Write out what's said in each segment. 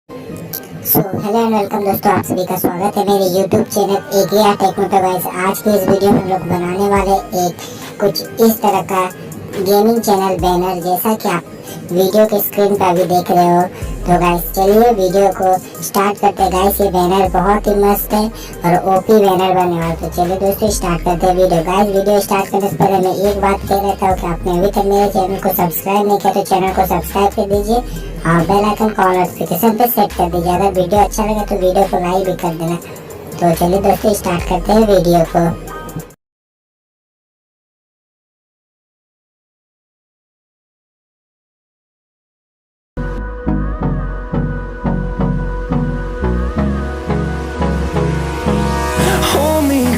Hello and welcome दोस्तों, आप सभी का स्वागत है मेरे यूट्यूब चैनल A.K.R टेक में। तो गाइस, आज के इस वीडियो में हम लोग बनाने वाले एक कुछ इस तरह का गेमिंग चैनल बैनर, जैसा कि आप वीडियो के स्क्रीन पर भी देख रहे हो। तो गाइस चलिए वीडियो को स्टार्ट करते हैं। गाइस ये बैनर बहुत ही मस्त है और ओपी बैनर बनने वाला। तो चलिए दोस्तों स्टार्ट करते हैं वीडियो। गाइस वीडियो स्टार्ट करने से पहले मैं एक बात कह रहा था कि आपने अभी तक मेरे चैनल को सब्सक्राइब नहीं किया तो चैनल को सब्सक्राइब कर दीजिए और बेल आइकन को ऑल नोटिफिकेशन पे सेट कर दीजिए। अगर वीडियो अच्छा लगे तो वीडियो को लाइक भी कर देना। तो चलिए दोस्तों स्टार्ट करते हैं वीडियो को।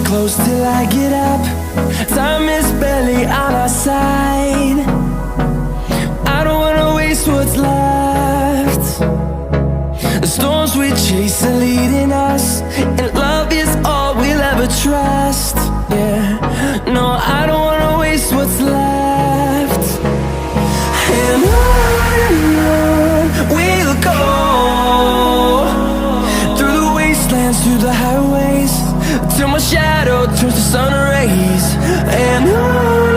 Close till I get up. Time is barely on our side. I don't wanna waste what's left. The storms we chase are leading us, and love is all we'll ever trust. Yeah, no, I don't wanna waste what's left. And on we'll go, through the wastelands, through the highways, till my shadow turns to sun rays. And on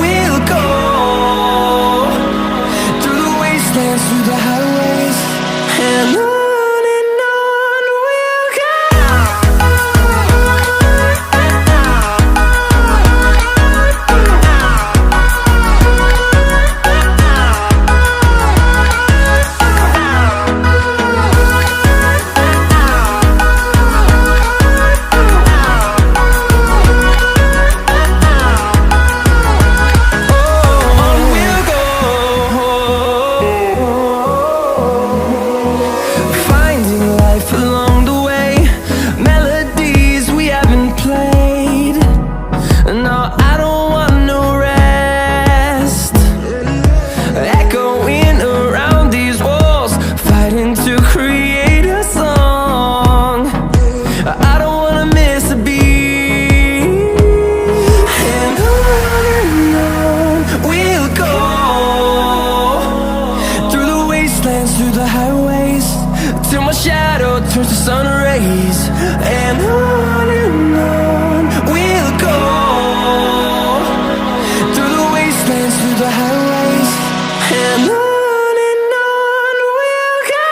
we'll go, through the wastelands, through the highways. And on we'll go. Through the highways, till my shadow turns to sun rays. And on we'll go, through the wastelands, through the highways. And on we'll go.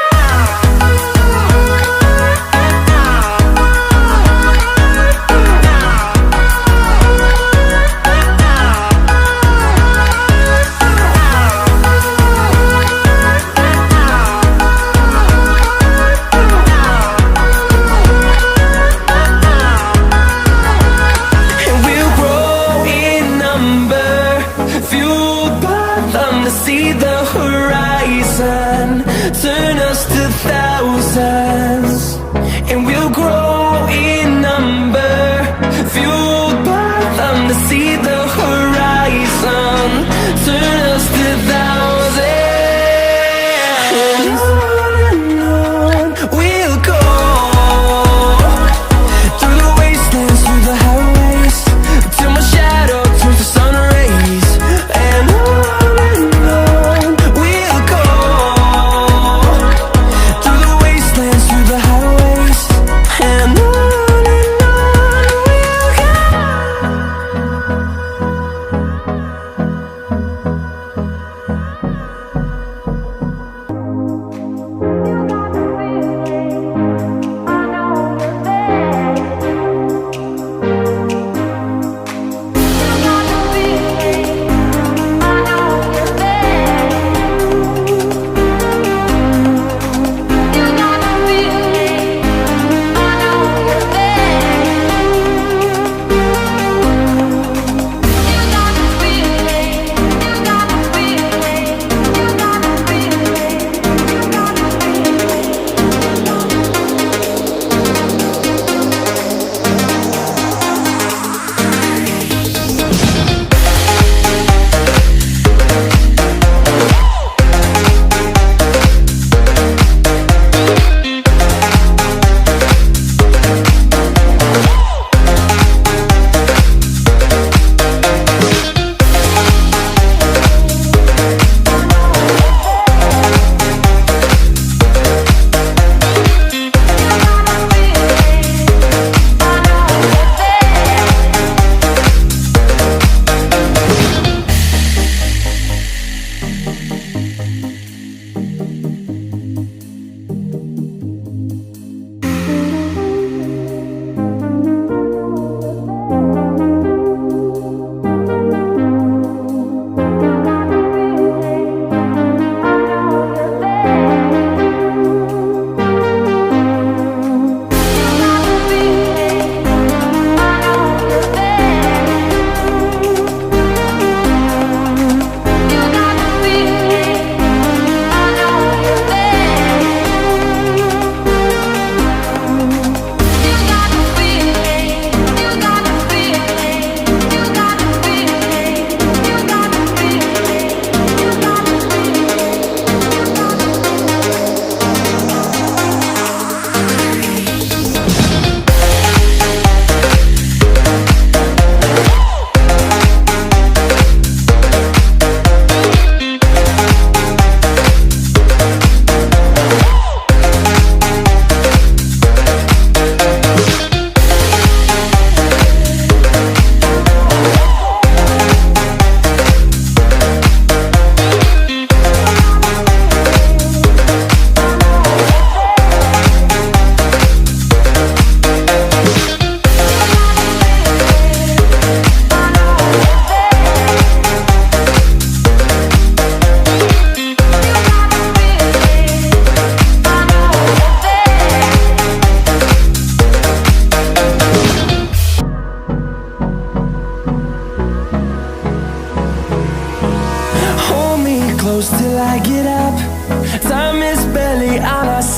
See the horizon, turn us to thousands, and we'll grow in number, fueled by them to see the horizon, turn us to thousands. And on we'll go, through the wastelands, through the highways, till my shadow turns to sun rays. And on we'll go, through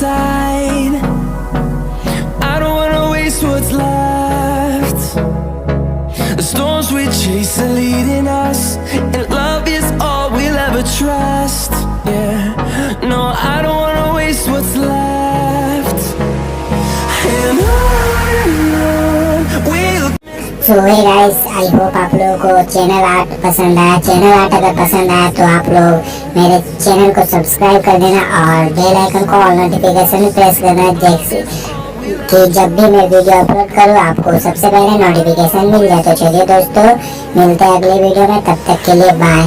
side. I don't wanna waste what's left. The storms we chase are leading us, and love is all we'll ever trust. Yeah, no, I don't wanna waste what's left. And on we'll. So hey guys, I hope आप लोगों को channel art पसंद आया। Channel art अगर पसंद आया तो आप लोग मेरे चैनल को सब्सक्राइब कर देना और बेल आइकन को ऑल नोटिफिकेशन में प्रेस करना, जैसे कि जब भी मैं वीडियो अपलोड करूँ आपको सबसे पहले नोटिफिकेशन मिल जाए। तो चलिए दोस्तों, मिलते हैं अगले वीडियो में, तब तक के लिए बाय।